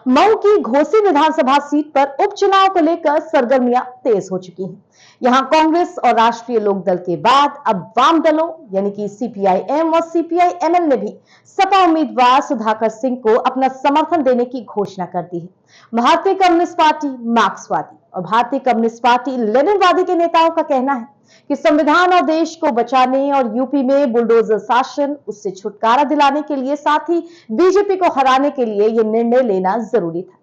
मऊ की घोसी विधानसभा सीट पर उपचुनाव को लेकर सरगर्मियां तेज हो चुकी हैं। यहां कांग्रेस और राष्ट्रीय लोकदल के बाद अब वाम दलों यानी कि सीपीआई-एम और सीपीआई-एमएल ने भी सपा उम्मीदवार सुधाकर सिंह को अपना समर्थन देने की घोषणा कर दी है। भारतीय कम्युनिस्ट पार्टी, मार्क्सवादी और भारतीय कम्युनिस्ट पार्टी लेनिनवादी के नेताओं का कहना है कि संविधान और देश को बचाने और यूपी में बुलडोजर शासन उससे छुटकारा दिलाने के लिए, साथ ही बीजेपी को हराने के लिए यह निर्णय लेना जरूरी था।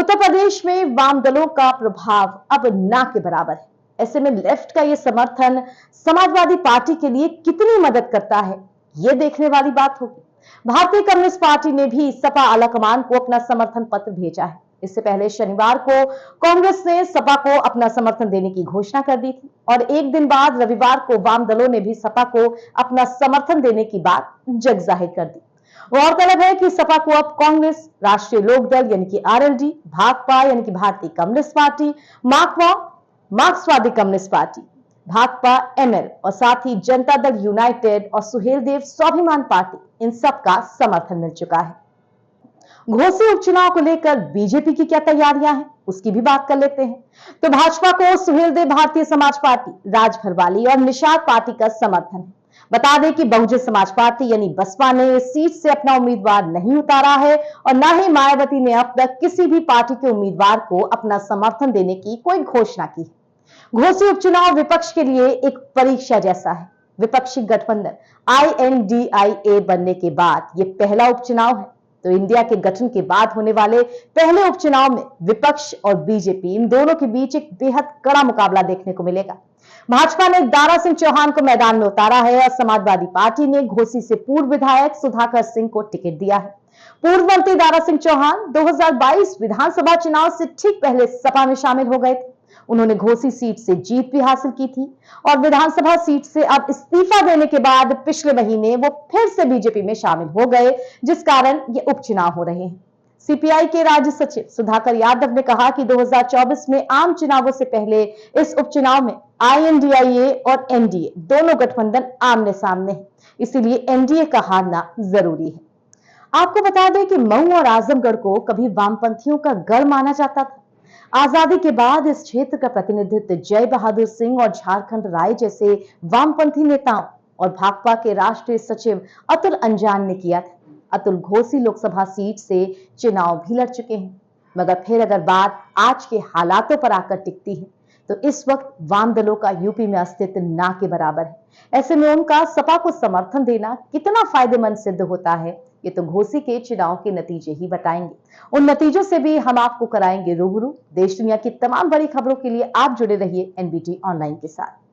उत्तर प्रदेश में वाम दलों का प्रभाव अब ना के बराबर है। ऐसे में लेफ्ट का यह समर्थन समाजवादी पार्टी के लिए कितनी मदद करता है, यह देखने वाली बात होगी। भारतीय कम्युनिस्ट पार्टी ने भी सपा आलाकमान को अपना समर्थन पत्र भेजा है। इससे पहले शनिवार को कांग्रेस ने सपा को अपना समर्थन देने की घोषणा कर दी थी और एक दिन बाद रविवार को वाम दलों ने भी सपा को अपना समर्थन देने की बात जग जाहिर कर दी। गौरतलब है कि सपा को अब कांग्रेस, राष्ट्रीय लोकदल यानी कि आरएलडी, भाकपा यानी कि भारतीय कम्युनिस्ट पार्टी, माकपा मार्क्सवादी कम्युनिस्ट पार्टी, भाकपा एमएल और साथ ही जनता दल यूनाइटेड और सुहेलदेव स्वाभिमान पार्टी, इन सब का समर्थन मिल चुका है। घोसी उपचुनाव को लेकर बीजेपी की क्या तैयारियां हैं, उसकी भी बात कर लेते हैं। तो भाजपा को सुहेलदेव भारतीय समाज पार्टी, राजभरवाली और निषाद पार्टी का समर्थन है। बता दें कि बहुजन समाज पार्टी यानी बसपा ने इस सीट से अपना उम्मीदवार नहीं उतारा है और न ही मायावती ने अब तक किसी भी पार्टी के उम्मीदवार को अपना समर्थन देने की कोई घोषणा की। घोसी उपचुनाव विपक्ष के लिए एक परीक्षा जैसा है। विपक्षी गठबंधन INDIA बनने के बाद यह पहला उपचुनाव है, तो इंडिया के गठन के बाद होने वाले पहले उपचुनाव में विपक्ष और बीजेपी, इन दोनों के बीच एक बेहद कड़ा मुकाबला देखने को मिलेगा। भाजपा ने दारा सिंह चौहान को मैदान में उतारा है और समाजवादी पार्टी ने घोसी से पूर्व विधायक सुधाकर सिंह को टिकट दिया है। पूर्व मंत्री दारा सिंह चौहान 2022 विधानसभा चुनाव से ठीक पहले सपा में शामिल हो गए थे। उन्होंने घोसी सीट से जीत भी हासिल की थी और विधानसभा सीट से अब इस्तीफा देने के बाद पिछले महीने वो फिर से बीजेपी में शामिल हो गए, जिस कारण ये उपचुनाव हो रहे हैं। सीपीआई के राज्य सचिव सुधाकर यादव ने कहा कि 2024 में आम चुनावों से पहले इस उपचुनाव में INDIA और एनडीए दोनों गठबंधन आमने सामने हैं, इसीलिए एनडीए का हारना जरूरी है। आपको बता दें कि मऊ और आजमगढ़ को कभी वामपंथियों का गढ़ माना जाता था। आजादी के बाद इस क्षेत्र का प्रतिनिधित्व जय बहादुर सिंह और झारखंड राय जैसे वामपंथी नेताओं और भाकपा के राष्ट्रीय सचिव अतुल अंजान ने किया था। अतुल घोसी लोकसभा सीट से चुनाव भी लड़ चुके हैं, मगर फिर अगर बात आज के हालातों पर आकर टिकती है तो इस वक्त वाम दलों का यूपी में अस्तित्व ना के बराबर है। ऐसे में उनका सपा को समर्थन देना कितना फायदेमंद सिद्ध होता है, ये तो घोसी के चुनाव के नतीजे ही बताएंगे। उन नतीजों से भी हम आपको कराएंगे रूबरू। देश दुनिया की तमाम बड़ी खबरों के लिए आप जुड़े रहिए NBT ऑनलाइन के साथ।